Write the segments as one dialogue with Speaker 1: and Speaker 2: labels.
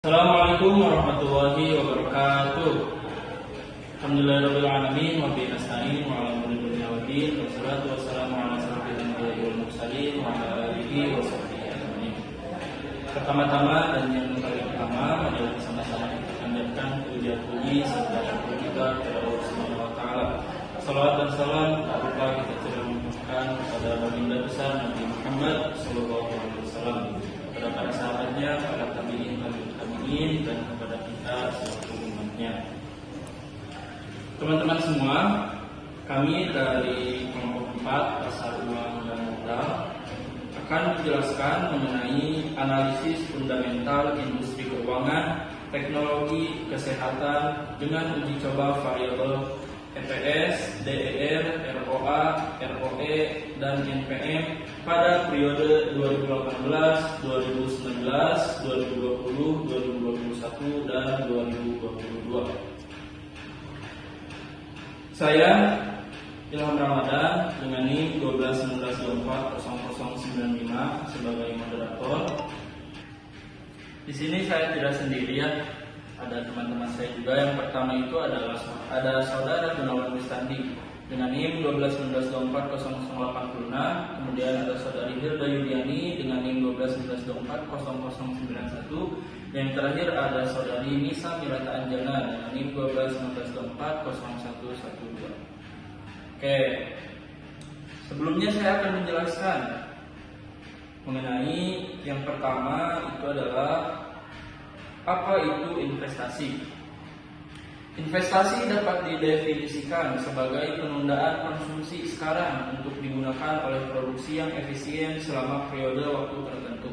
Speaker 1: Assalamualaikum warahmatullahi wabarakatuh. Alhamdulillahirabbil alamin wa bihi nasta'in wa ala umuri dunya waddin. Wassalatu wassalamu ala asyrofil anbiya'i wal mursalin wa ala alihi wa sahbihi ajmain. Pertama-tama dan yang paling pertama adalah sama-sama kita panjatkan puji serta syukur kita kepada Allah Subhanahu wa taala. Salawat dan salam tak lupa kita curahkan kepada baginda besar Nabi Muhammad sallallahu alaihi wasallam, kepada para sahabatnya, para tabi'in dan kepada kita selaku umatnya. Teman-teman semua, kami dari kelompok 4 pasar uang dan modal akan menjelaskan mengenai analisis fundamental industri keuangan, teknologi, kesehatan dengan uji coba variabel EPS, DER, ROA, ROE, dan NPM pada periode 2018, 2019, 2020, 2021, dan 2022. Saya Ilham Ramadan dengan NIM 1219240095 sebagai moderator. Di sini saya tidak sendirian, ada teman-teman saya juga. Yang pertama itu adalah ada saudara Gunawan Wistandi dengan NIM 1219240086, kemudian ada saudari Hilda Yudiani dengan NIM 1219240091, yang terakhir ada saudari Nisa Mirata Anjana dengan NIM 1219240112. Oke, sebelumnya saya akan menjelaskan mengenai yang pertama itu adalah apa itu investasi. Investasi dapat didefinisikan sebagai penundaan konsumsi sekarang untuk digunakan oleh produksi yang efisien selama periode waktu tertentu.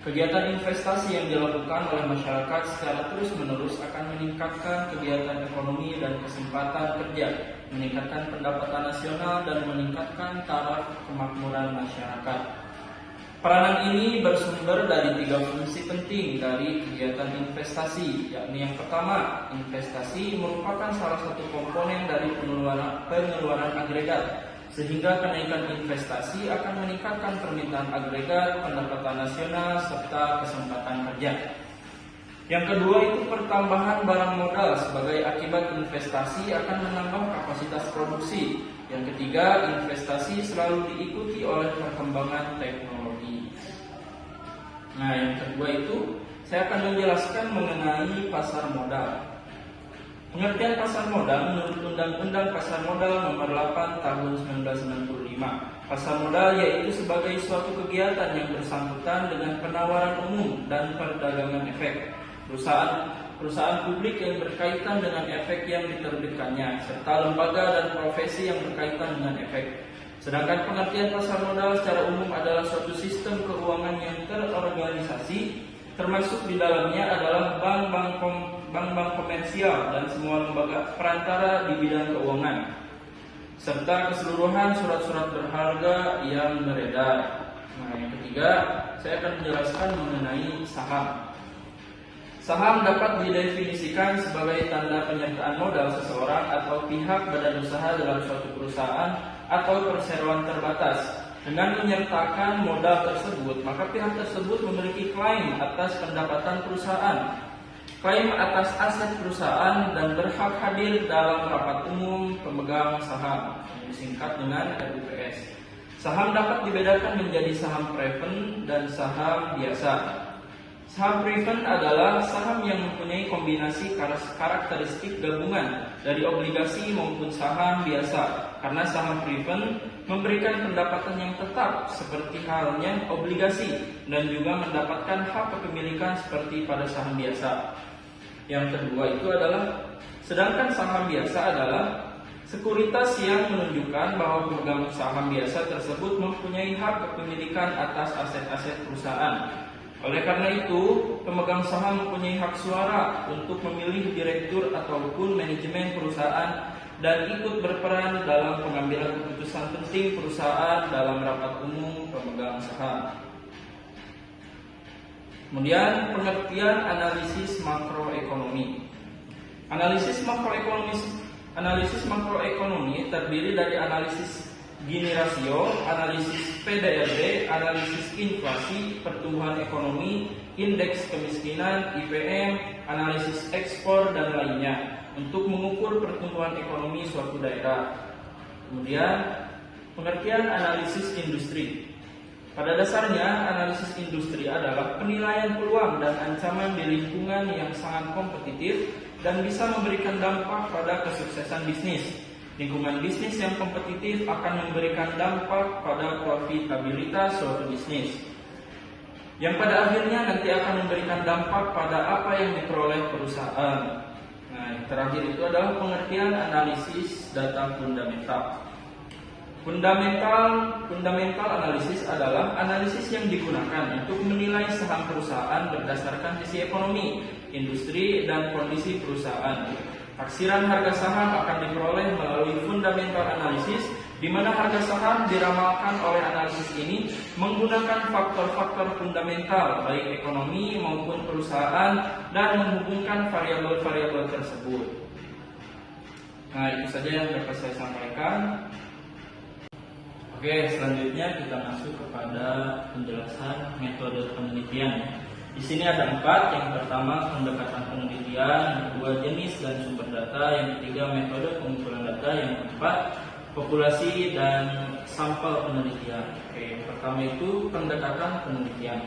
Speaker 1: Kegiatan investasi yang dilakukan oleh masyarakat secara terus-menerus akan meningkatkan kegiatan ekonomi dan kesempatan kerja, meningkatkan pendapatan nasional, dan meningkatkan taraf kemakmuran masyarakat. Peranan ini bersumber dari 3 fungsi penting dari kegiatan investasi, yakni yang pertama, investasi merupakan salah satu komponen dari pengeluaran agregat, sehingga kenaikan investasi akan meningkatkan permintaan agregat, pendapatan nasional, serta kesempatan kerja. Yang kedua itu pertambahan barang modal sebagai akibat investasi akan menambah kapasitas produksi. Yang ketiga, investasi selalu diikuti oleh perkembangan teknologi. Nah, yang kedua itu saya akan menjelaskan mengenai pasar modal. Pengertian pasar modal menurut Undang-Undang Pasar Modal Nomor 8 Tahun 1995. Pasar modal yaitu sebagai suatu kegiatan yang bersangkutan dengan penawaran umum dan perdagangan efek. Perusahaan publik yang berkaitan dengan efek yang diterbitkannya, serta lembaga dan profesi yang berkaitan dengan efek. Sedangkan pengertian pasar modal secara umum adalah suatu sistem keuangan yang terorganisasi, termasuk di dalamnya adalah bank-bank komersial dan semua lembaga perantara di bidang keuangan, serta keseluruhan surat-surat berharga yang beredar. Nah, yang ketiga, saya akan menjelaskan mengenai saham. Saham dapat didefinisikan sebagai tanda penyertaan modal seseorang atau pihak badan usaha dalam suatu perusahaan atau perseroan terbatas. Dengan menyertakan modal tersebut, maka pihak tersebut memiliki klaim atas pendapatan perusahaan, klaim atas aset perusahaan, dan berhak hadir dalam rapat umum pemegang saham, yang disingkat dengan RUPS. Saham dapat dibedakan menjadi saham preferred dan saham biasa. Saham preferred adalah saham yang mempunyai kombinasi karakteristik gabungan dari obligasi maupun saham biasa. Karena saham preferred memberikan pendapatan yang tetap seperti halnya obligasi dan juga mendapatkan hak kepemilikan seperti pada saham biasa. Yang kedua itu adalah, sedangkan saham biasa adalah sekuritas yang menunjukkan bahwa pemegang saham biasa tersebut mempunyai hak kepemilikan atas aset-aset perusahaan. Oleh karena itu, pemegang saham mempunyai hak suara untuk memilih direktur ataupun manajemen perusahaan dan ikut berperan dalam pengambilan keputusan penting perusahaan dalam rapat umum pemegang saham. Kemudian pengertian analisis makroekonomi. Analisis makroekonomi terdiri dari analisis Gini rasio, analisis PDRB, analisis inflasi, pertumbuhan ekonomi, indeks kemiskinan, IPM, analisis ekspor, dan lainnya untuk mengukur pertumbuhan ekonomi suatu daerah. Kemudian, pengertian analisis industri. Pada dasarnya, analisis industri adalah penilaian peluang dan ancaman di lingkungan yang sangat kompetitif dan bisa memberikan dampak pada kesuksesan bisnis. Lingkungan bisnis yang kompetitif akan memberikan dampak pada profitabilitas suatu bisnis, yang pada akhirnya nanti akan memberikan dampak pada apa yang diperoleh perusahaan. Nah, yang terakhir itu adalah pengertian analisis data fundamental. Fundamental analisis adalah analisis yang digunakan untuk menilai saham perusahaan berdasarkan sisi ekonomi, industri, dan kondisi perusahaan. Taksiran harga saham akan diperoleh melalui fundamental analisis, di mana harga saham diramalkan oleh analisis ini menggunakan faktor-faktor fundamental baik ekonomi maupun perusahaan dan menghubungkan variabel-variabel tersebut. Nah, itu saja yang dapat saya sampaikan. Oke, selanjutnya kita masuk kepada penjelasan metode penelitian. Di sini ada 4. Yang pertama pendekatan penelitian, yang kedua jenis dan sumber data, yang ketiga metode pengumpulan data, yang keempat populasi dan sampel penelitian. Oke, yang pertama itu pendekatan penelitian.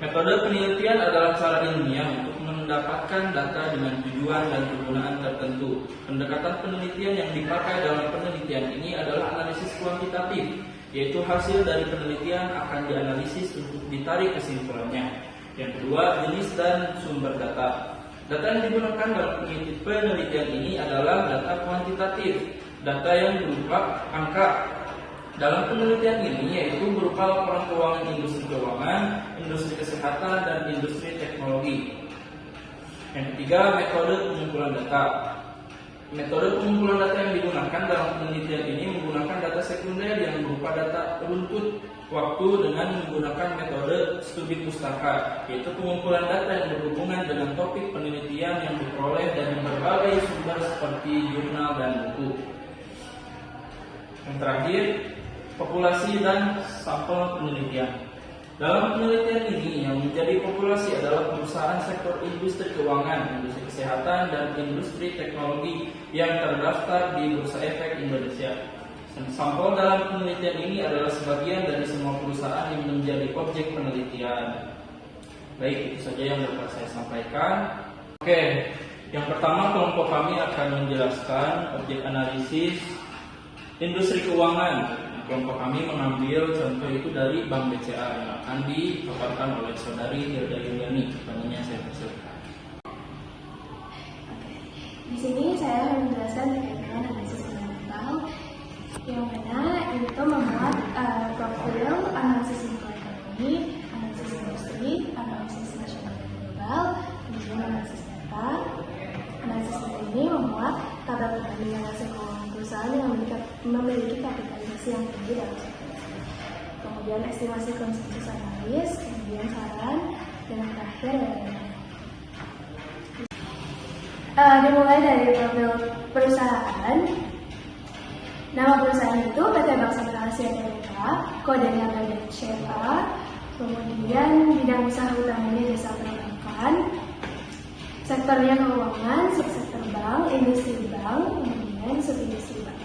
Speaker 1: Metode penelitian adalah cara ilmiah untuk mendapatkan data dengan tujuan dan kegunaan tertentu. Pendekatan penelitian yang dipakai dalam penelitian ini adalah analisis kuantitatif, yaitu hasil dari penelitian akan dianalisis untuk ditarik kesimpulannya. Yang kedua, jenis dan sumber data. Data yang digunakan dalam penelitian ini adalah data kuantitatif, data yang berupa angka. Dalam penelitian ini yaitu berupa laporan keuangan, industri kesehatan, dan industri teknologi. Yang ketiga, metode pengumpulan data. Metode pengumpulan data yang digunakan dalam penelitian ini menggunakan data sekunder yang berupa data runtut waktu dengan menggunakan metode studi pustaka, yaitu pengumpulan data yang berhubungan dengan topik penelitian yang diperoleh dari berbagai sumber seperti jurnal dan buku. Yang terakhir, populasi dan sampel penelitian. Dalam penelitian ini yang menjadi populasi adalah perusahaan sektor industri keuangan, industri kesehatan, dan industri teknologi yang terdaftar di Bursa Efek Indonesia. Sampel dalam penelitian ini adalah sebagian dari semua perusahaan yang menjadi objek penelitian. Baik, itu saja yang dapat saya sampaikan. Oke, yang pertama kelompok kami akan menjelaskan objek analisis industri keuangan. Kelompok kami mengambil contoh itu dari Bank BCA yang akan dipaparkan oleh Saudari Hilda Yuliani. Pertanyaannya saya persilakan.
Speaker 2: Di sini saya akan menjelaskan terkait dengan analisis fundamental, yang mana itu memuat profil analisis lingkungan ekonomi, analisis industri, analisis nasional dan global, kemudian analisis data. Analisis data ini memuat tabel perbandingan hasil keuangan perusahaan yang memiliki kapitalisasi yang tinggi dalam sektor tersebut. Kemudian estimasi konsensus analis, kemudian saran, dan yang terakhir dimulai dari profil perusahaan. Nama perusahaan itu PT Bank Sentral Asia Tbk, kodenya BCA, kemudian bidang usaha utamanya jasa perbankan, sektornya keuangan, subsektor bank, industri bank, kemudian subindustri bank.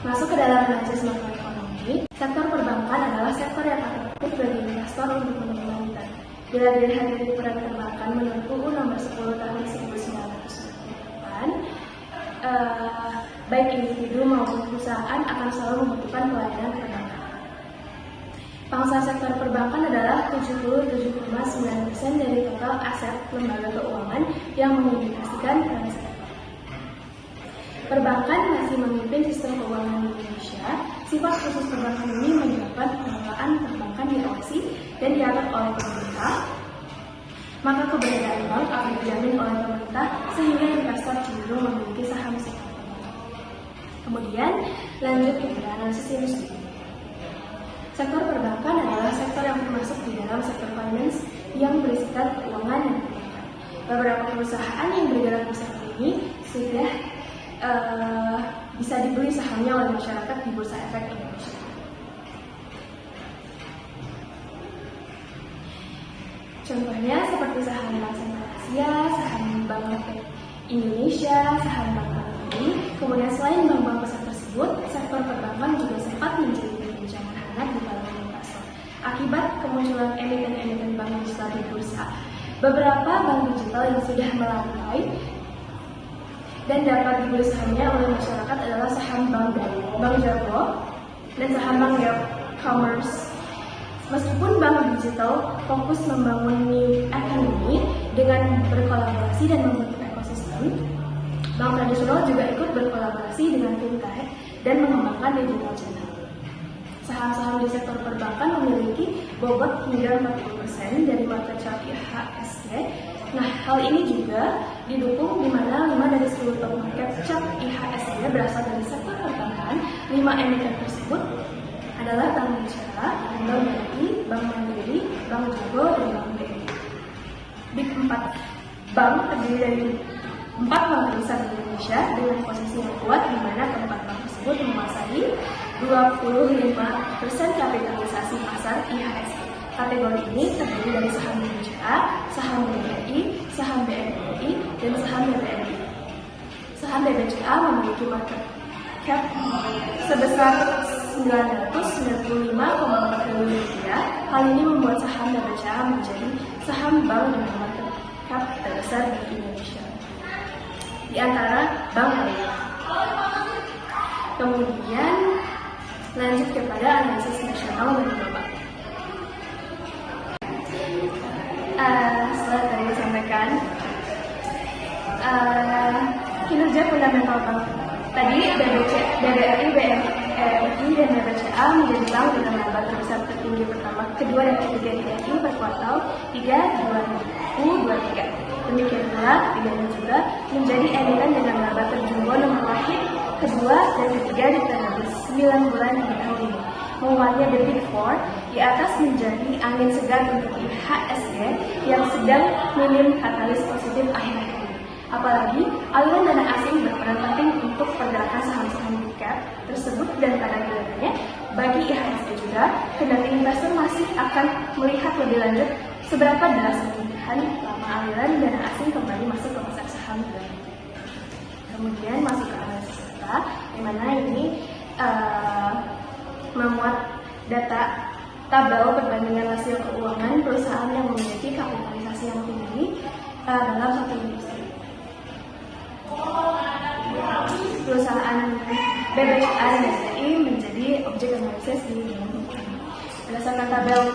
Speaker 2: Masuk ke dalam analisis makroekonomi, sektor perbankan adalah sektor yang atraktif bagi investor untuk menemukan return. Bila dilihat dari peran perbankan menurut UU nomor 10 tahun 1998, baik individu maupun perusahaan akan selalu membutuhkan pelayanan perbankan. Pangsa sektor perbankan adalah 77,9% dari total aset lembaga keuangan yang mengindikasikan peran sektor. Perbankan masih memimpin sistem keuangan di Indonesia. Sifat khusus perbankan ini menyebabkan pengelolaan perbankan diawasi dan diatur oleh pemerintah. Maka keberadaan bank akan dijamin oleh pemerintah sehingga investor cenderung memiliki saham sektor perbankan. Kemudian lanjut ke analisis industri. Sektor perbankan adalah sektor yang termasuk di dalam sektor finance yang berisikan keuangan dan perbankan. Beberapa perusahaan yang bergerak di sektor ini sudah bisa dibeli sahamnya oleh masyarakat di Bursa Efek Indonesia. Contohnya seperti saham Bank Sentral Asia, saham Bank Rakyat Indonesia, saham Bank Mandiri. Kemudian selain bank-bank besar tersebut, sektor perbankan juga sempat menjadi perbincangan hangat di kalangan investor akibat kemunculan emiten-emiten bank digital di bursa. Beberapa bank digital yang sudah melandai dan dapat dibeli sahamnya oleh masyarakat adalah saham Bank Jago dan saham Bank Commerce. Meskipun bank digital fokus membangun new economy dengan berkolaborasi dan membentuk ekosistem, bank tradisional juga ikut berkolaborasi dengan fintech dan mengembangkan digital channel. Saham-saham di sektor perbankan memiliki bobot hingga 40% dari market cap IHSG. Nah, hal ini juga didukung di mana 5 dari 10 top market cap IHSG berasal dari sektor perbankan. 5 emiten tersebut adalah Bank Indonesia, Bank BRI, Bank Mandiri, Bank Jago, dan Bank BRI. Big 4 bank terdiri dari 4 bank terbesar di Indonesia dengan posisi yang kuat di mana keempat bank tersebut menguasai 25% kapitalisasi pasar IHSG. Kategori ini terdiri dari saham Indonesia, saham BRI, saham BNI, dan saham BBNI. Saham BBCA memiliki market cap sebesar 995,4 triliun rupiah. Hal ini membuat saham BBCA menjadi saham bank dengan market cap terbesar di Indonesia di antara bank lainnya. Kemudian lanjut kepada analisis nasional dan global. Setelah tadi disampaikan kinerja fundamental bank tadi, BBRI, BRI, dan BBCA menjadi bank dengan laba terbesar tertinggi pertama, kedua, dan ketiga di RI per kuartal 3 2023. Demikian pula ketiganya juga menjadi emiten dengan laba terjumbo nomor wahid, kedua, dan ketiga di periode 9 bulan di tahun ini. Menguatnya The Big Four di atas menjadi angin segar untuk IHSG yang sedang minim katalis positif akhir-akhir ini. Apalagi aliran dana asing berperan penting untuk pergerakan saham-saham big cap tersebut, dan pada gilirannya bagi IHSG juga, kendati investor masih akan melihat lebih lanjut seberapa deras perubahan lama aliran dana asing kembali masuk ke pasar saham. Kemudian masuk ke analisis data, di mana ini memuat data tabel perbandingan hasil keuangan perusahaan yang memiliki kapitalisasi yang tinggi dalam satu industri. Perusahaan BBCA dan BRI menjadi objek analisis di dalam buku ini. Berdasarkan tabel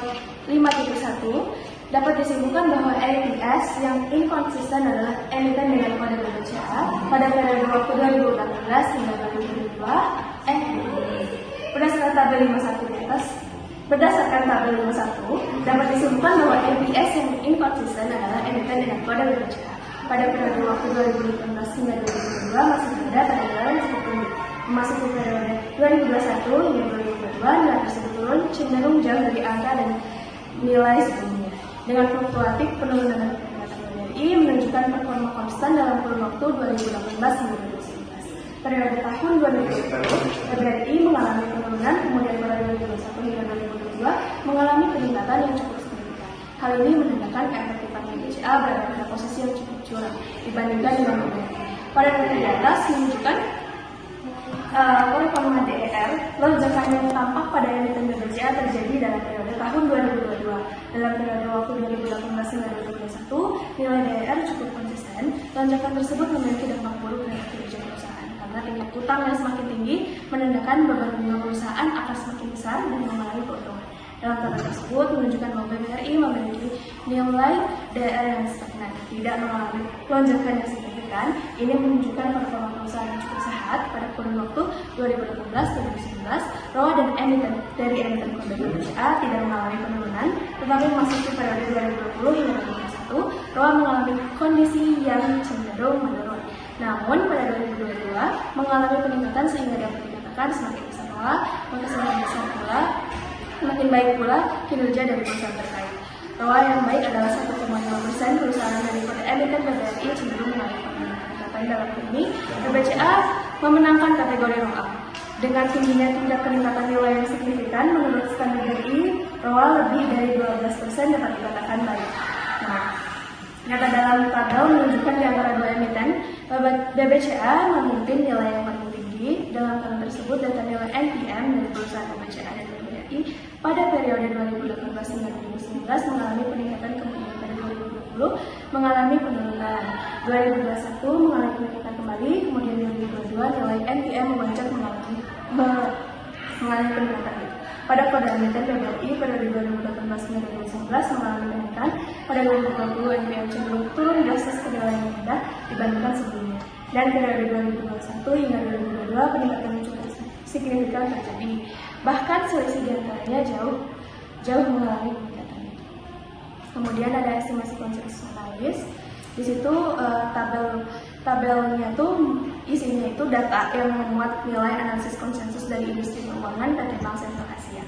Speaker 2: 5.1 dapat disimpulkan bahwa EPS yang inkonsisten adalah emiten dengan kode BBCA pada periode waktu 2018 hingga 2022. Berdasarkan tabel 51 di atas, dapat disimpulkan bahwa EPS yang inkonsisten adalah emiten dengan kode BBCA pada periode waktu 2018 hingga 2022 masih berada pada nilai yang cukup tinggi. Memasuki periode 2021 hingga 2022, nilai tersebut turun cenderung jauh dari angka dan nilai sebelumnya. Dengan fluktuatif penurunan dari peringatan BRI menunjukkan performa konstan dalam kurun waktu 2018 hingga 2019. Periode tahun 2020, BRI mengalami penurunan, kemudian pada 2021 hingga 2022 mengalami peningkatan yang cukup signifikan. Hal ini menandakan keefektifan BBCA berada pada posisi yang cukup curang dibandingkan dengan BRI. Pada data di atas menunjukkan performa DER, lonjakan yang tampak pada emiten BBCA terjadi dalam periode tahun 2022. Dalam periode waktu 2018 hingga 2021, nilai DER cukup konsisten. Lonjakan tersebut memiliki dampak buruk terhadap kinerja perusahaan karena tingkat utang yang semakin tinggi menandakan beban bunga perusahaan akan semakin besar dan mengalami keuntungan. Dalam tabel tersebut menunjukkan bahwa BRI memiliki nilai DER yang stagnan, tidak mengalami lonjakan yang signifikan. Ini menunjukkan performa perusahaan yang cukup sehat pada kurun waktu 2018-2019. ROA dan emiten dari emiten kode BBCA tidak mengalami penurunan, tetapi memasuki periode 2020 hingga 2021, ROA mengalami kondisi yang cenderung menurun. Namun pada 2022 mengalami peningkatan sehingga dapat dikatakan semakin besar ROA, maka semakin baik pula kinerja dari perusahaan terkait. ROA yang baik adalah 1,5%. Perusahaan dari kode emiten BBRI cenderung mengalami peningkatan dan dalam hal ini PBCA memenangkan kategori roll up. Dengan tingginya tingkat peningkatan nilai yang signifikan, menurut standar BI, ROA lebih dari 12% dapat dikatakan baik. Nah, data dalam tabel menunjukkan di antara dua emiten, BBCA memimpin nilai yang paling tinggi. Dalam tabel tersebut, data nilai NPM dari perusahaan BBCA dan BBRI pada periode 2018 hingga 2019 mengalami peningkatan, kemudian pada 2020 mengalami penurunan. 2021 mengalami peningkatan kembali, kemudian 2022 nilai NPM melonjak mengalami peningkatan. Pada kode emiten BBRI pada 2018 hingga 2019 mengalami kenaikan. Pada 2020 NPM cenderung turun drastis ke nilai yang rendah dibandingkan sebelumnya. Dan periode 2021 hingga 2022 peningkatan yang cukup signifikan terjadi. Bahkan selisih di antaranya jauh mengalami peningkatan. Kemudian ada estimasi konsensus analis. Di situ tabelnya tuh isinya itu data yang memuat nilai analisis konsensus dari industri keuangan PT Bank Sentral Asia.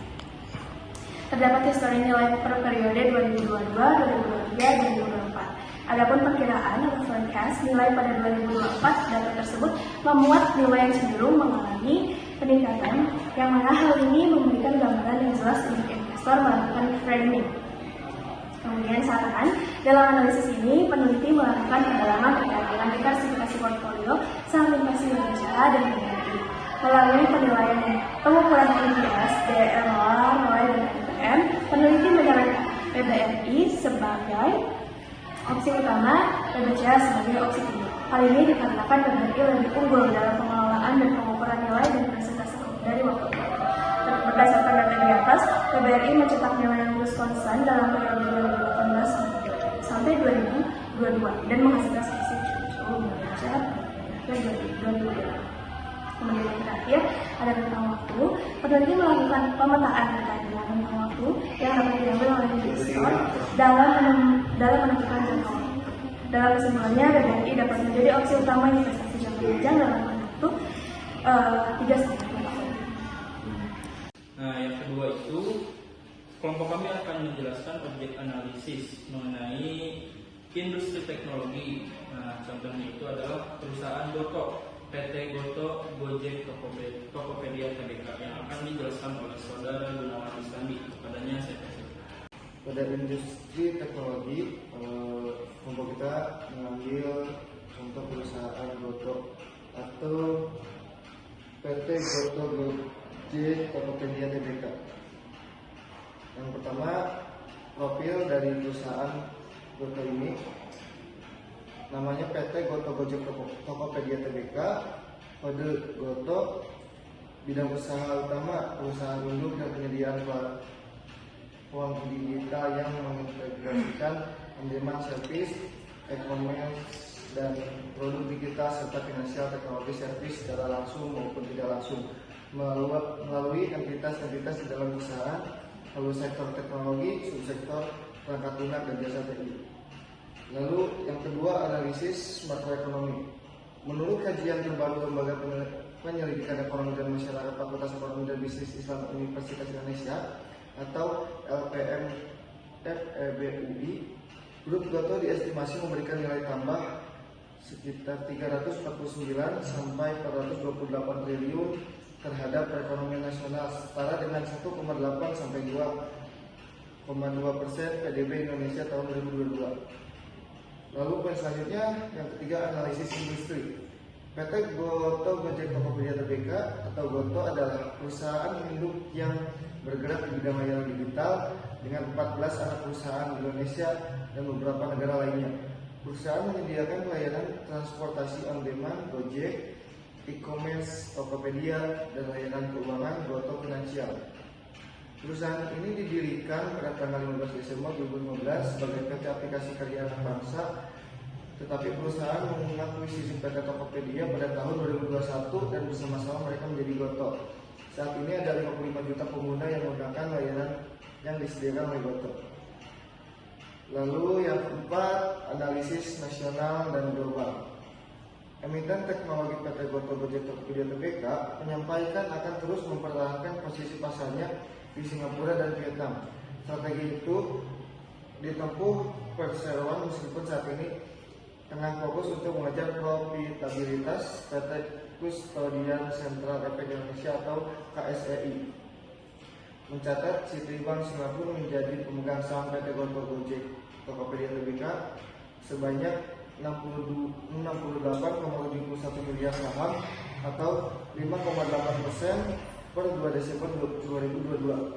Speaker 2: Terdapat histori nilai per periode 2022, 2023, 2024. Adapun perkiraan atau forecast nilai pada 2024, data tersebut memuat nilai yang cenderung mengalami peningkatan, yang mana hal ini memberikan gambaran yang jelas untuk investor melakukan framing. Kemudian saran, dalam analisis ini peneliti melakukan pendalaman terkait dengan diversifikasi portfolio saham investasi BBCA dan BBRI. Melalui penilaian pengukuran EPS, DROA, ROE, dan NPM, peneliti menyarankan BBRI sebagai opsi utama, BBCA sebagai opsi kedua. Hal ini dikarenakan BBRI lebih unggul dalam pengelolaan dan pengukuran nilai dan presentasi dari waktu ke waktu. Berdasarkan data di atas, BBRI mencetak nilai yang terus konstan dalam periode 2018 sampai 2022 dan menghasilkan selisih cukup mencapai 2022. Kemudian yang terakhir ada rentang waktu. Peneliti melakukan pemetaan terkait dengan rentang waktu yang dapat diambil oleh investor dalam menentukan jangka waktu. Dalam kesimpulannya, BBRI dapat menjadi opsi utama investasi jangka panjang dalam waktu 3-5 tahun.
Speaker 1: Nah, yang kedua itu kelompok kami akan menjelaskan objek analisis mengenai industri teknologi. Nah, contohnya itu adalah perusahaan Goto, PT Goto, Gojek, Tokopedia, Tbk yang akan dijelaskan oleh Saudara Gunawan Islami. Kepadanya saya kasih.
Speaker 3: Pada industri teknologi, kelompok kita mengambil contoh perusahaan Goto atau PT Goto Gojek, Tokopedia, Tbk. Yang pertama, profil dari perusahaan Goto ini namanya PT Goto Gojek Tokopedia Tbk. Kode Goto, bidang usaha utama perusahaan induk dan penyediaan uang digital yang mengintegrasikan on-demand service, e-commerce, dan produk digital serta finansial teknologi service secara langsung maupun tidak langsung melalui entitas-entitas di dalam usaha, lalu sektor teknologi, subsektor perangkat lunak dan jasa TI. Lalu yang kedua, analisis makroekonomi. Menurut kajian terbaru Lembaga Penyelidikan Ekonomi dan Masyarakat Fakultas Ekonomi dan Bisnis Islam Universitas Indonesia atau LPM FEBUI, grup Goto diestimasi memberikan nilai tambah sekitar 349 sampai 428 triliun terhadap perekonomian nasional, setara dengan 1,8 sampai 2,2% PDB Indonesia tahun 2022. Lalu poin selanjutnya, yang ketiga, analisis industri. PT Goto Gojek Tokopedia Tbk atau Goto adalah perusahaan induk yang bergerak di bidang layanan digital dengan 14 anak perusahaan di Indonesia dan beberapa negara lainnya. Perusahaan menyediakan pelayanan transportasi on demand Gojek, e-commerce Tokopedia, dan layanan keuangan Goto Finansial. Perusahaan ini didirikan pada tanggal 15 Desember 2015 sebagai PT Aplikasi Karya Anak Bangsa, tetapi perusahaan mengakuisisi PT Tokopedia pada tahun 2021 dan bersama-sama mereka menjadi Goto. Saat ini ada 55 juta pengguna yang menggunakan layanan yang disediakan oleh Goto. Lalu yang keempat, analisis nasional dan global. Emiten teknologi PT Goto Gojek Tokopedia Tbk menyampaikan akan terus mempertahankan posisi pasarnya di Singapura dan Vietnam. Strategi itu ditempuh perseroan meskipun saat ini tengah fokus untuk mengejar profitabilitas PT Kustodian Sentral Efek Indonesia atau KSEI. Mencatat Citibank Singapura menjadi pemegang saham PT Gotoh Gojek Tokopedia Tbk sebanyak 68,71 miliar saham atau 5,8% per 2 Desember 2022.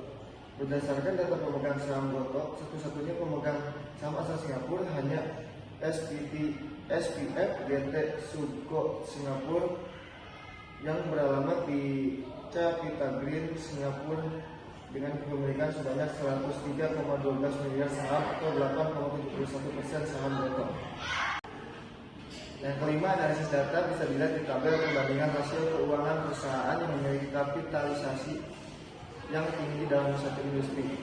Speaker 3: Berdasarkan data pemegang saham Gotoh, satu-satunya pemegang saham asal Singapura hanya SPF GT Subco Singapura yang beralamat di Capita Green Singapura dengan kepemilikan sebanyak 103,12 miliar saham atau 8,71% saham Gotoh. Yang kelima, analisis data bisa dilihat di tabel perbandingan rasio keuangan perusahaan yang memiliki kapitalisasi yang tinggi dalam satu industri.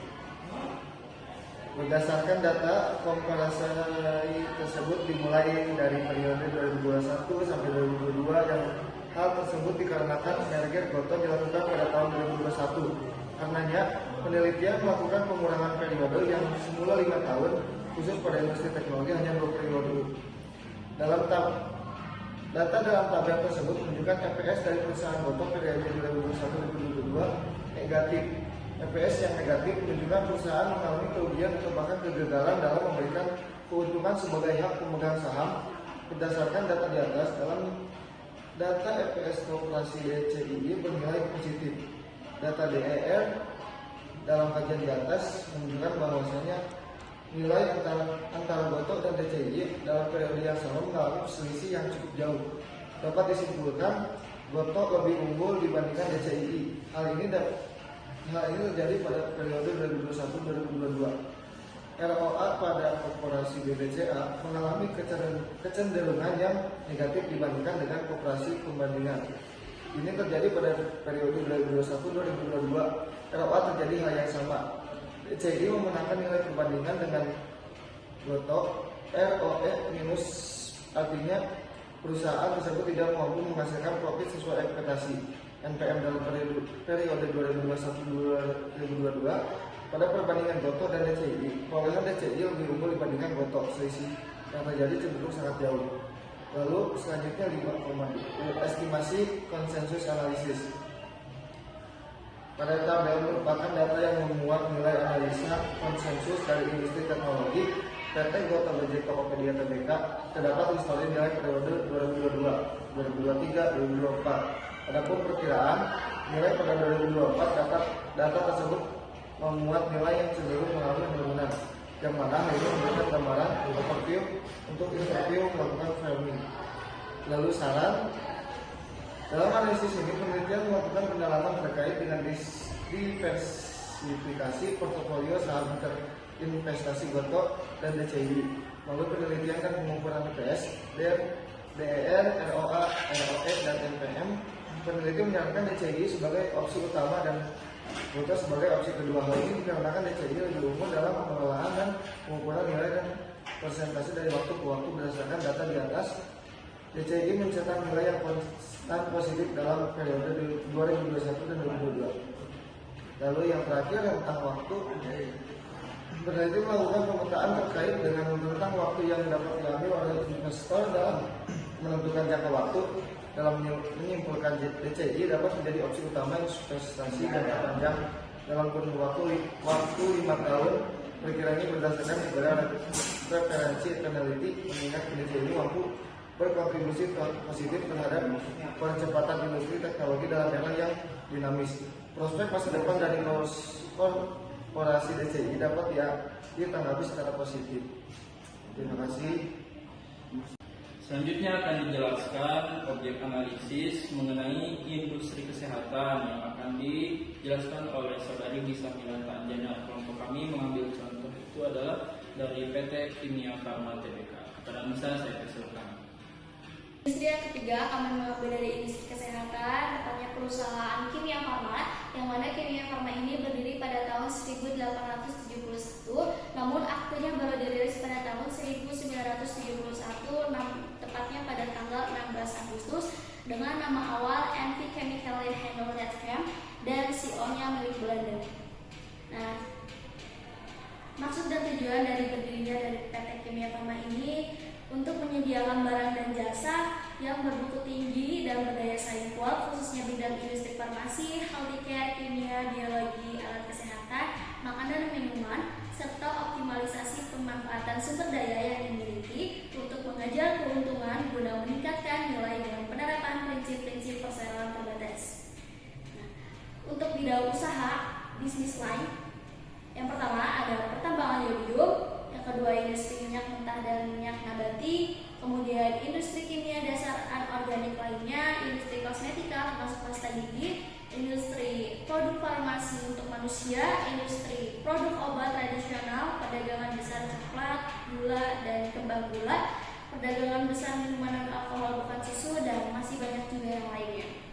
Speaker 3: Berdasarkan data komparasi tersebut dimulai dari periode 2021 sampai 2022 yang hal tersebut dikarenakan merger Gotoh dilakukan pada tahun 2021. Karenanya, penelitian melakukan pengurangan periode yang semula 5 tahun khusus pada industri teknologi hanya 2 periode. Data dalam tabel tersebut menunjukkan EPS dari perusahaan Gotoh periode 2021-2022 negatif. EPS yang negatif menunjukkan perusahaan mengalami kerugian atau bahkan kegagalan dalam memberikan keuntungan sebagai hak pemegang saham. Berdasarkan data di atas, dalam data EPS koperasi DCII bernilai positif. Data DER dalam kajian di atas menunjukkan bahwasanya nilai antara Gotoh dan DCII dalam periode yang sama mengalami selisih yang cukup jauh. Dapat disimpulkan Gotoh lebih unggul dibandingkan DCII. Hal ini terjadi pada periode 2021-2022. ROA pada korporasi BBCA mengalami kecenderungan yang negatif dibandingkan dengan koperasi pembandingan. Ini terjadi pada periode 2021-2022. ROA terjadi hal yang sama. DCII memenangkan nilai perbandingan dengan Gotoh. ROE minus artinya perusahaan tersebut tidak mampu menghasilkan profit sesuai ekspektasi. NPM dalam periode 2021-2022 pada perbandingan Gotoh dan DCII, perolehan DCII lebih unggul dibandingkan Gotoh. Selisih yang terjadi cenderung sangat jauh. Lalu selanjutnya 5,2 estimasi konsensus analisis. Pada tabel merupakan data yang memuat nilai analisa konsensus dari industri teknologi PT Gotoh Gojek Tokopedia Tbk. Terdapat histori nilai periode 2022, 2023, 2024. Adapun perkiraan nilai pada 2024 data tersebut memuat nilai yang cenderung mengalami penurunan, yang mana hal ini memberikan gambaran overview untuk interview melakukan framing. Lalu saran. Dalam analisis ini, penelitian melakukan pendalaman terkait dengan diversifikasi portofolio saham investasi Gotoh dan DCII. Lalu penelitian dan pengukuran EPS, DER, ROA, ROE, dan NPM. Peneliti menyarankan DCII sebagai opsi utama dan Gotoh sebagai opsi kedua. Hal ini dikarenakan DCII lebih unggul dalam pengelolaan dan pengukuran nilai dan persentase dari waktu ke waktu. Berdasarkan data di atas, DCII mencetak nilai yang konstan positif dalam periode 2021 dan 2022. Lalu yang terakhir tentang waktu, peneliti melakukan pemetaan terkait dengan tentang waktu yang dapat diambil oleh investor dalam menentukan jangka waktu. Dalam menyimpulkan DCII dapat menjadi opsi utama investasi jangka panjang dalam kurun waktu 5 tahun. Perkiraan ini berdasarkan segala referensi peneliti, mengingat DCII mampu berkontribusi positif terhadap percepatan industri teknologi dalam era yang dinamis. Prospek masa depan dari korporasi DCII dapat ditanggapi secara positif. Terima kasih.
Speaker 1: Selanjutnya akan dijelaskan objek analisis mengenai industri kesehatan yang akan dijelaskan oleh saudari Lisa Milanta Anjana. Kelompok kami mengambil contoh itu adalah dari PT Kimia Farma Tbk. Kepada Lisa saya persilakan.
Speaker 2: Industri yang ketiga akan mengambil dari industri kesehatan, tepatnya perusahaan Kimia Farma, yang mana Kimia Farma ini berdiri pada tahun 1871, namun aktenya baru dirilis pada tahun 1971, tepatnya pada tanggal 16 Agustus, dengan nama awal NV Chemical Handle Chem dan CEO-nya milik Belanda. Nah, maksud dan tujuan dari berdirinya dari PT
Speaker 4: Kimia Farma ini untuk menyediakan barang dan jasa yang bermutu tinggi dan berdaya saing kuat, khususnya bidang industri farmasi, healthcare, kimia, biologi, alat kesehatan, makanan dan minuman, serta optimalisasi pemanfaatan sumber daya yang dimiliki untuk mengejar keuntungan guna meningkatkan nilai dengan penerapan prinsip-prinsip persaingan terbatas. Nah, untuk bidang usaha bisnis lain, yang pertama ada pertambangan yodium, yang kedua industri minyak mentah dan minyak nabati, kemudian industri kimia dasar anorganik lainnya, industri kosmetika termasuk pasta gigi, industri produk farmasi untuk manusia, industri produk obat tradisional, perdagangan besar coklat, gula dan kembang gula, perdagangan besar minuman dan alkohol bukan susu, dan masih banyak juga yang lainnya.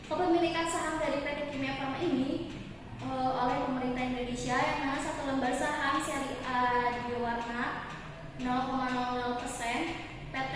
Speaker 4: Kepemilikan saham dari PT Kimia Farma ini oleh pemerintah Indonesia, yang mana satu lembar saham seri A Biowarna 0,00%, PT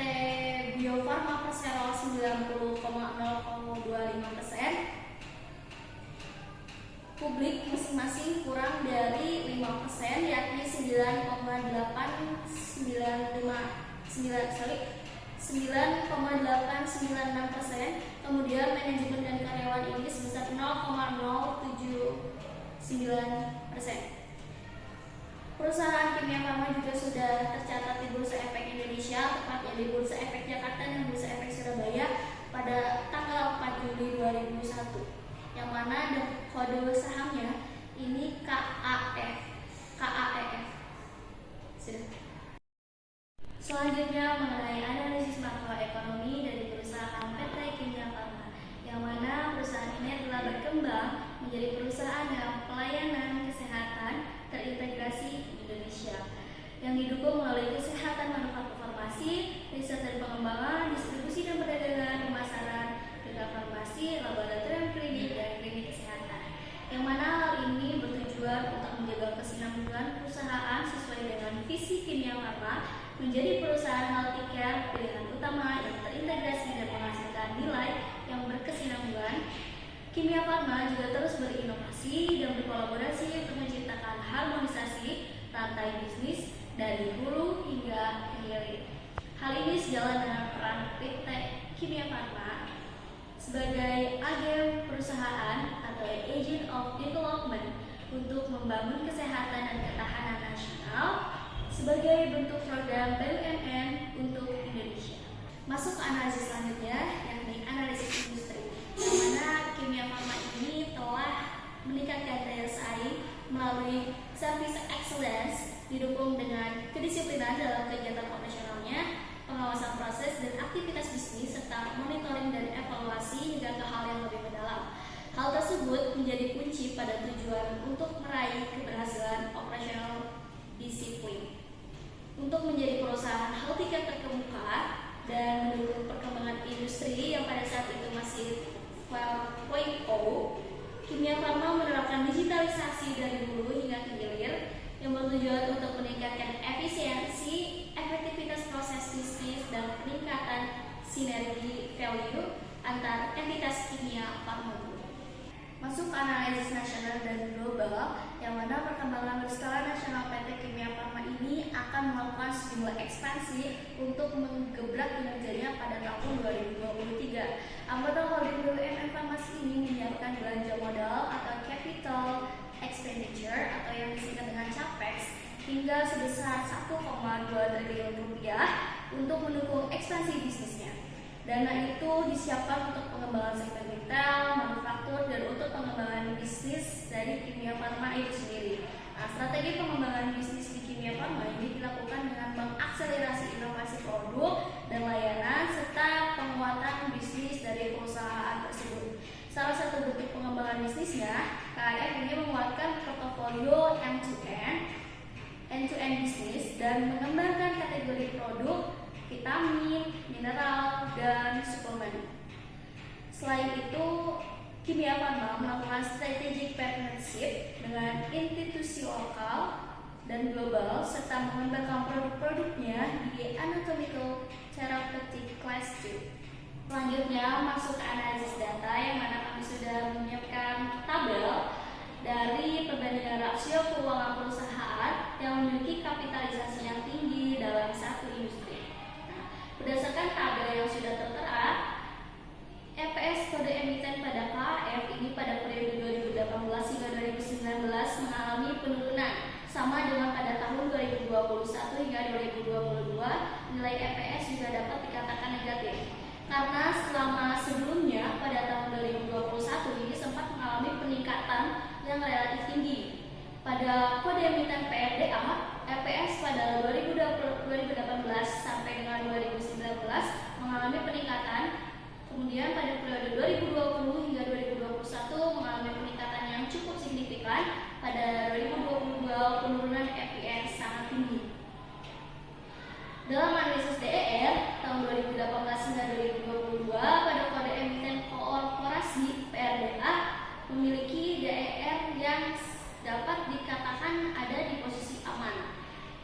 Speaker 4: Bio Farma Persero 90,025%, publik masing-masing kurang dari 5%, yakni 9,896%, kemudian manajemen dan karyawan ini sebesar 0,079%. Perusahaan Kimia Farma juga sudah tercatat di Bursa Efek Indonesia, tepatnya di Bursa Efek Jakarta dan Bursa Efek Surabaya pada tanggal 4 Juli 2001, yang mana kode sahamnya ini KAEF. Selanjutnya mengenai analisis makroekonomi dari perusahaan PT Kimia Farma, yang mana perusahaan ini telah berkembang menjadi perusahaan dengan pelayanan kesehatan terintegrasi di Indonesia, yang didukung melalui kesehatan manufaktur farmasi, riset dan pengembangan, distribusi dan perdagangan pemasaran, bidang farmasi, laboratorium klinik, dan klinik kesehatan, yang mana hal ini bertujuan untuk menjaga kesinambungan perusahaan sesuai dengan visi Kimia Farma menjadi perusahaan healthcare pilihan utama yang terintegrasi dan menghasilkan nilai yang berkesinambungan. Kimia Farma juga terus berinovasi dan berkolaborasi untuk menciptakan harmonisasi rantai bisnis dari hulu hingga hilir. Hal ini sejalan dengan peran PT Kimia Farma sebagai agen perusahaan atau agent of development untuk membangun kesehatan dan ketahanan nasional sebagai bentuk program BUMN untuk Indonesia. Masuk ke analisis selanjutnya, yakni analisis industri, yang mana Kimia Farma ini telah meningkatkan daya saing melalui service excellence, didukung dengan kedisiplinan dalam kegiatan operasionalnya, pengawasan proses dan aktivitas bisnis, serta monitoring dan evaluasi hingga ke hal yang lebih mendalam. Hal tersebut menjadi kunci pada tujuan untuk meraih keberhasilan operasional disiplin. Untuk menjadi perusahaan healthcare terkemuka dan mendukung perkembangan industri yang pada saat itu masih 4.0, Kimia Farma menerapkan digitalisasi dari hulu hingga ke hilir yang bertujuan untuk meningkatkan efisiensi, efektivitas proses bisnis, dan peningkatan sinergi value antar entitas Kimia Farma. Masuk ke analisis nasional dan global, yang mana perkembangan berskala nasional PT Kimia Farma ini akan melakukan sejumlah ekspansi untuk menggebrak kinerjanya pada tahun 2023. Anggota holding BUMN Farmasi ini menyiapkan belanja modal atau capital expenditure atau yang disingkat dengan CAPEX hingga sebesar 1,2 triliun rupiah untuk mendukung ekspansi bisnisnya. Dana itu disiapkan untuk pengembangan sektor retail, manufaktur, dan untuk pengembangan bisnis dari Kimia Farma itu sendiri. Nah, strategi pengembangan bisnis di Kimia Farma ini dilakukan dengan mengakselerasi inovasi produk dan layanan serta penguatan bisnis dari perusahaan tersebut. Salah satu bentuk pengembangan bisnisnya, KAF ini menguatkan portofolio end-to-end bisnis dan mengembangkan kategori produk vitamin, mineral, dan suplemen. Selain itu, Kimia Farma melakukan strategic partnership dengan institusi lokal dan global serta mengembangkan produk-produknya di anatomical therapeutic class 2. Selanjutnya masuk ke analisis data, yang mana kami sudah menyiapkan tabel dari perbandingan rasio keuangan perusahaan yang memiliki kapitalisasi yang tinggi dalam satu industri. Nah, berdasarkan tabel yang sudah tertera, EPS kode emiten pada KAF ini pada periode 2018 hingga 2019 mengalami penurunan, sama dengan pada tahun 2021 hingga 2022 nilai EPS juga dapat dikatakan negatif. Karena selama sebelumnya pada tahun 2021 ini sempat mengalami peningkatan yang relatif tinggi. Pada kode emiten PRDA, EPS pada 2018 sampai dengan 2019 mengalami peningkatan. Kemudian pada periode 2020 hingga 2021 mengalami peningkatan yang cukup signifikan. Pada 2022 penurunan EPS sangat tinggi. Dalam analisis DER tahun 2018 hingga 2022 pada kode emiten korporasi PRDA memiliki DER yang dapat dikatakan ada di posisi aman.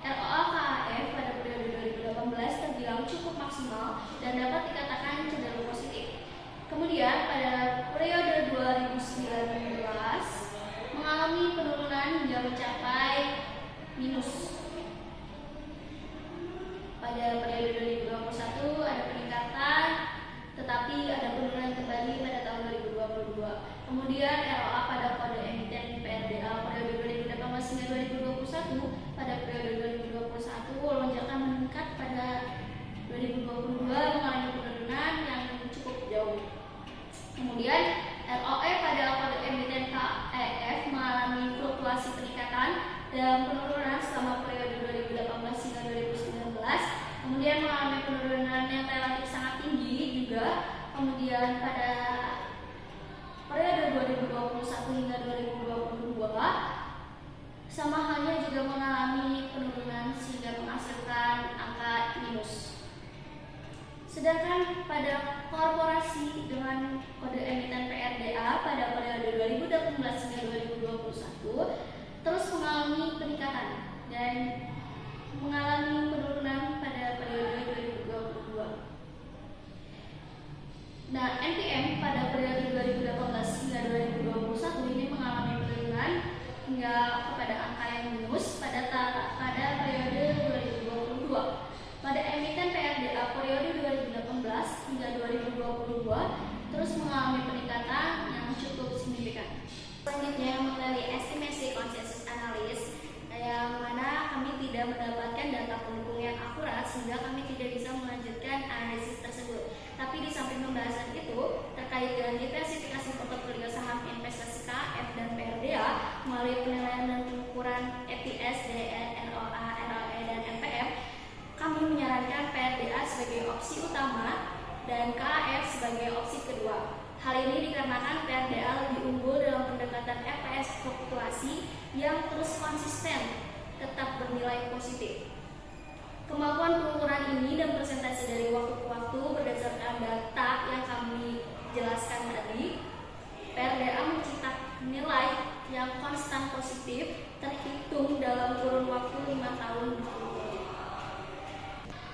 Speaker 4: ROA KAF pada periode 2018 terbilang cukup maksimal dan dapat dikatakan cenderung positif. Kemudian pada periode 2019 mengalami penurunan hingga mencapai minus. Pada periode 2021 ada peningkatan, tetapi ada penurunan kembali pada tahun 2022. Kemudian ROA pada kode emiten PRDA periode 2018 hingga 2021 pada periode 2021 lonjakan meningkat, pada 2022 mengalami penurunan yang cukup jauh. Kemudian ROE pada kode emiten KEF mengalami fluktuasi peningkatan dan penurunan selama periode 2018 hingga 2019. Kemudian mengalami penurunan yang relatif sangat tinggi juga. Kemudian pada periode 2021 hingga 2022 sama halnya juga mengalami penurunan sehingga menghasilkan angka minus. Sedangkan pada korporasi dengan kode emiten PRDA pada periode 2018 hingga 2021 terus mengalami peningkatan dan mengalami penurunan pada periode 2022. Nah, NPM pada periode 2018 hingga 2021 ini mengalami penurunan hingga kepada angka yang minus pada periode 2022. Pada emiten PRDA periode 2018 hingga 2022 terus mengalami peningkatan yang cukup signifikan. Selanjutnya mengenai estimasi konsensus analis, yang mana kami tidak mendapatkan data pendukung yang akurat sehingga kami tidak bisa melanjutkan analisis tersebut. Tapi di samping pembahasan itu terkait dengan diversifikasi portofolio saham investasi KF dan PRDA melalui penilaian dan pengukuran EPS, DER, ROA, ROE, dan NPM, kami menyarankan PRDA sebagai opsi utama dan KF sebagai opsi kedua. Hal ini dikarenakan PRDA lebih unggul dalam pendekatan EPS fluktuasi yang terus konsisten tetap bernilai positif. Kemampuan pengukuran ini dan presentasi dari waktu ke waktu berdasarkan data yang kami jelaskan tadi, PRDA mencetak nilai yang konstan positif terhitung dalam kurun waktu 5 tahun berturut-turut.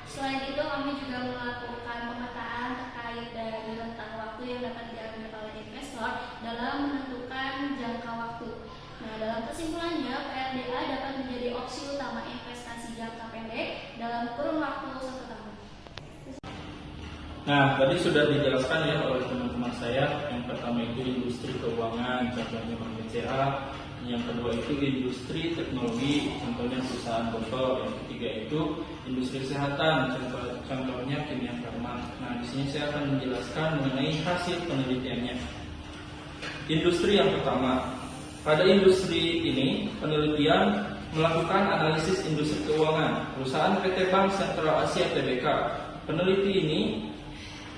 Speaker 4: Selain itu, kami juga melakukan pemetaan terkait dari rentang waktu yang dapat diambil oleh investor dalam menentukan jangka waktu. Nah, dalam kesimpulannya, PRDA dapat menjadi opsi utama investasi jangka pendek dalam kurun waktu 1 tahun.
Speaker 1: Nah, tadi sudah dijelaskan ya oleh teman-teman saya. Yang pertama itu industri keuangan, contohnya Bank BCA. Yang kedua itu industri teknologi, contohnya perusahaan Botol. Yang ketiga itu industri kesehatan, contohnya Kimia Farma. Nah, di sini saya akan menjelaskan mengenai hasil penelitiannya. Industri yang pertama, pada industri ini penelitian melakukan analisis industri keuangan perusahaan PT Bank Sentral Asia Tbk.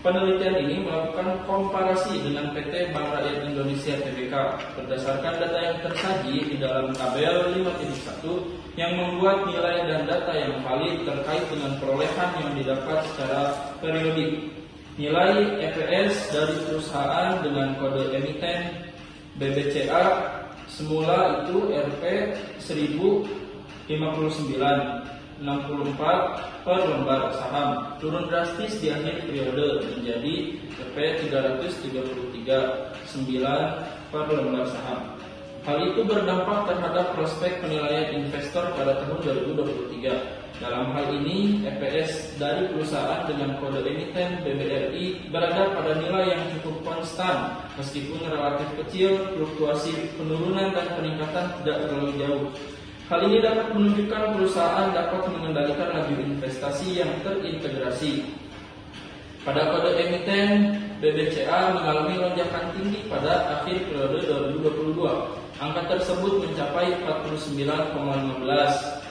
Speaker 1: Penelitian ini melakukan komparasi dengan PT Bank Rakyat Indonesia Tbk berdasarkan data yang tersaji di dalam tabel 5.1 yang membuat nilai dan data yang valid terkait dengan perolehan yang didapat secara periodik. Nilai EPS dari perusahaan dengan kode emiten BBCA semula itu Rp 1059,64 per lembar saham, turun drastis di akhir periode menjadi Rp 333,9 per lembar saham. Hal itu berdampak terhadap prospek penilaian investor pada tahun 2023. Dalam hal ini, EPS dari perusahaan dengan kode emiten BBRI berada pada nilai yang cukup konstan, meskipun relatif kecil, fluktuasi penurunan dan peningkatan tidak terlalu jauh. Hal ini dapat menunjukkan perusahaan dapat mengendalikan laju investasi yang terintegrasi. Pada kode emiten, BBCA mengalami lonjakan tinggi pada akhir periode 2022. Angka tersebut mencapai 49,15.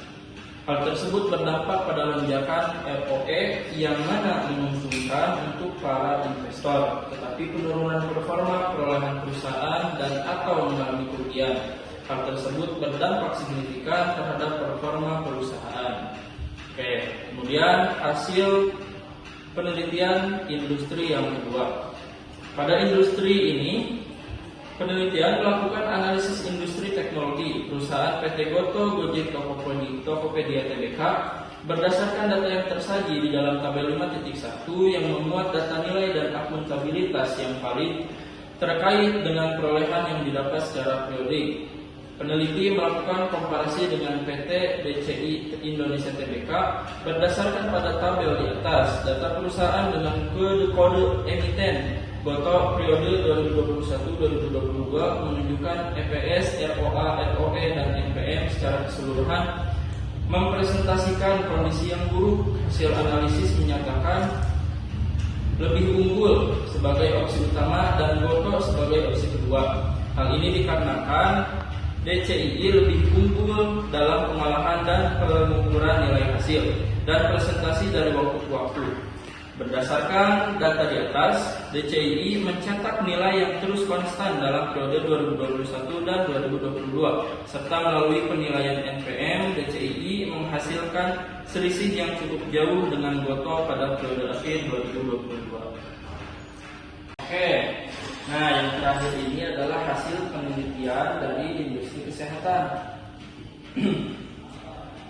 Speaker 1: Hal tersebut berdampak pada lonjakan ROE yang mana menguntungkan untuk para investor, tetapi penurunan performa perolehan perusahaan dan atau mengalami kerugian. Hal tersebut berdampak signifikan terhadap performa perusahaan. Oke, kemudian hasil penelitian industri yang kedua. Pada industri ini, penelitian melakukan analisis industri teknologi perusahaan PT Goto, Gojek, Tokopedia Tbk berdasarkan data yang tersaji di dalam tabel 5.1 yang memuat data nilai dan akuntabilitas yang valid terkait dengan perolehan yang didapat secara periodik. Peneliti melakukan komparasi dengan PT DCI Indonesia Tbk berdasarkan pada tabel di atas. Data perusahaan dengan kode emiten Goto periode 2021-2022 menunjukkan EPS, ROA, ROE, dan NPM secara keseluruhan mempresentasikan kondisi yang buruk. Hasil analisis menyatakan lebih unggul sebagai opsi utama dan Goto sebagai opsi kedua. Hal ini dikarenakan DCII lebih unggul dalam pengolahan dan pengukuran nilai hasil dan presentasi dari waktu ke waktu. Berdasarkan data di atas, DCII mencetak nilai yang terus konstan dalam periode 2021 dan 2022, serta melalui penilaian NPM, DCII menghasilkan selisih yang cukup jauh dengan Goto pada periode akhir 2022. Oke, nah yang terakhir ini adalah hasil penelitian dari industri kesehatan.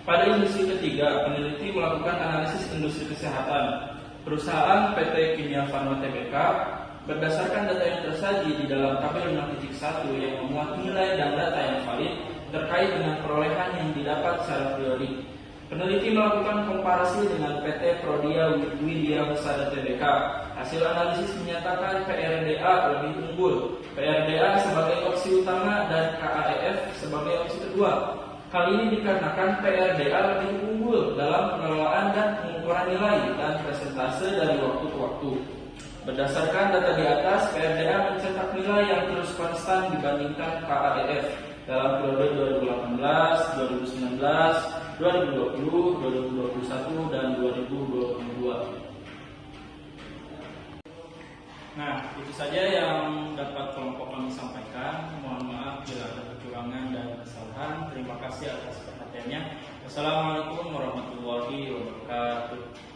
Speaker 1: Pada industri ketiga, peneliti melakukan analisis industri kesehatan. Perusahaan PT Kimia Farma Tbk berdasarkan data yang tersaji di dalam tabel 6.1 yang memuat nilai dan data yang valid terkait dengan perolehan yang didapat secara periodik. Peneliti melakukan komparasi dengan PT Prodia Widya Husada Tbk. Hasil analisis menyatakan PRDA lebih unggul, PRDA sebagai opsi utama dan KAEF sebagai opsi kedua. Hal ini dikarenakan PRDA lebih unggul dalam pengelolaan dan pengukuran nilai dan persentase dari waktu ke waktu. Berdasarkan data di atas, PRDA mencetak nilai yang terus konstan dibandingkan KAEF dalam periode 2018, 2019, 2020, 2021, dan 2022. Nah, itu saja yang dapat kelompok kami sampaikan. Mohon maaf bila ada kekurangan dan kesalahan. Terima kasih atas perhatiannya. Wassalamualaikum warahmatullahi wabarakatuh.